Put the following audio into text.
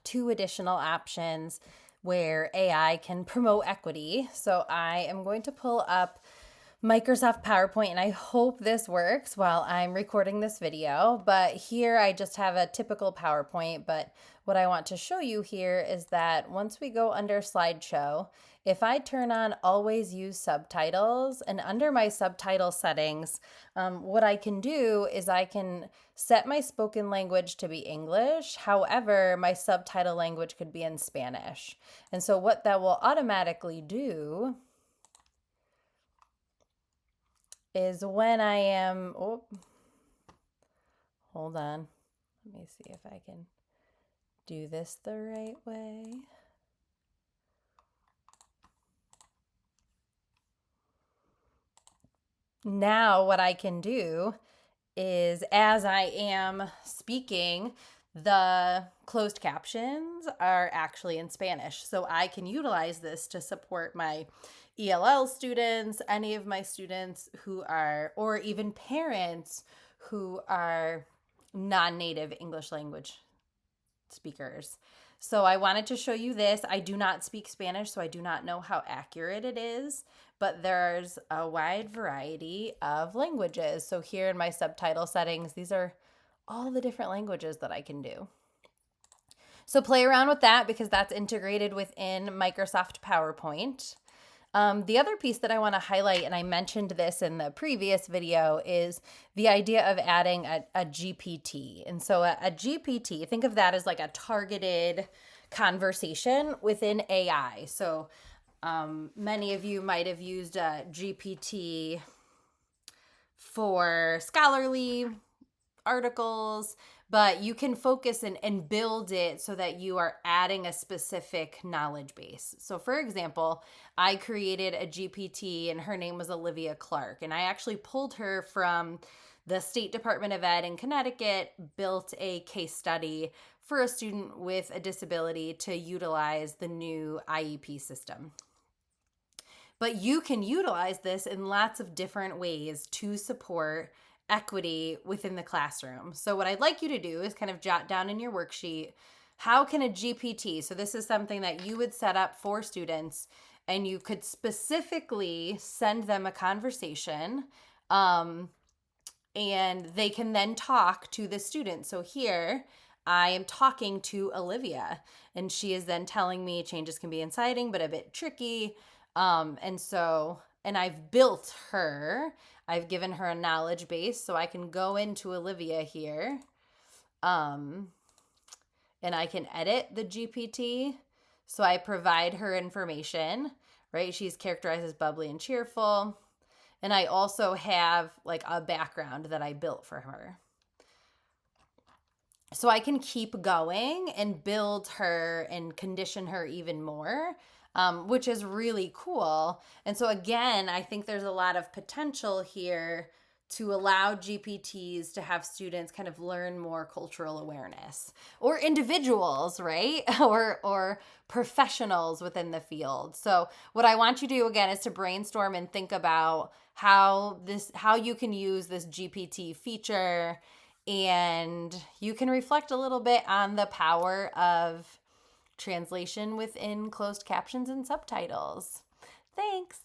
two additional options where AI can promote equity. So I am going to pull up Microsoft PowerPoint, and I hope this works while I'm recording this video. But here I just have a typical PowerPoint, but what I want to show you here is that once we go under slideshow, if I turn on always use subtitles, and under my subtitle settings, what I can do is I can set my spoken language to be English. However, my subtitle language could be in Spanish. And so what that will automatically do is when I am, oh, hold on. Let me see if I can do this the right way. Now what I can do is as I am speaking, the closed captions are actually in Spanish. So I can utilize this to support my ELL students, any of my students who are, or even parents who are non-native English language speakers. So I wanted to show you this. I do not speak Spanish, so I do not know how accurate it is, but there's a wide variety of languages. So here in my subtitle settings, these are all the different languages that I can do. So play around with that because that's integrated within Microsoft PowerPoint. The other piece that I want to highlight, and I mentioned this in the previous video, is the idea of adding a GPT. And so a GPT, think of that as like a targeted conversation within AI. So many of you might have used a GPT for scholarly articles, but you can focus and build it so that you are adding a specific knowledge base. So for example, I created a GPT and her name was Olivia Clark, and I actually pulled her from the State Department of Ed in Connecticut, built a case study for a student with a disability to utilize the new IEP system. But you can utilize this in lots of different ways to support equity within the classroom. So what I'd like you to do is kind of jot down in your worksheet, how can a GPT, so this is something that you would set up for students, and you could specifically send them a conversation, and they can then talk to the student. So here I am talking to Olivia, and she is then telling me changes can be inciting, but a bit tricky. And I've built her, I've given her a knowledge base, so I can go into Olivia here, and I can edit the GPT. So I provide her information, right? She's characterized as bubbly and cheerful. And I also have like a background that I built for her. So I can keep going and build her and condition her even more, which is really cool. And so again, I think there's a lot of potential here to allow GPTs to have students kind of learn more cultural awareness, or individuals, right? or professionals within the field. So what I want you to do again is to brainstorm and think about how you can use this GPT feature, and you can reflect a little bit on the power of translation within closed captions and subtitles. Thanks.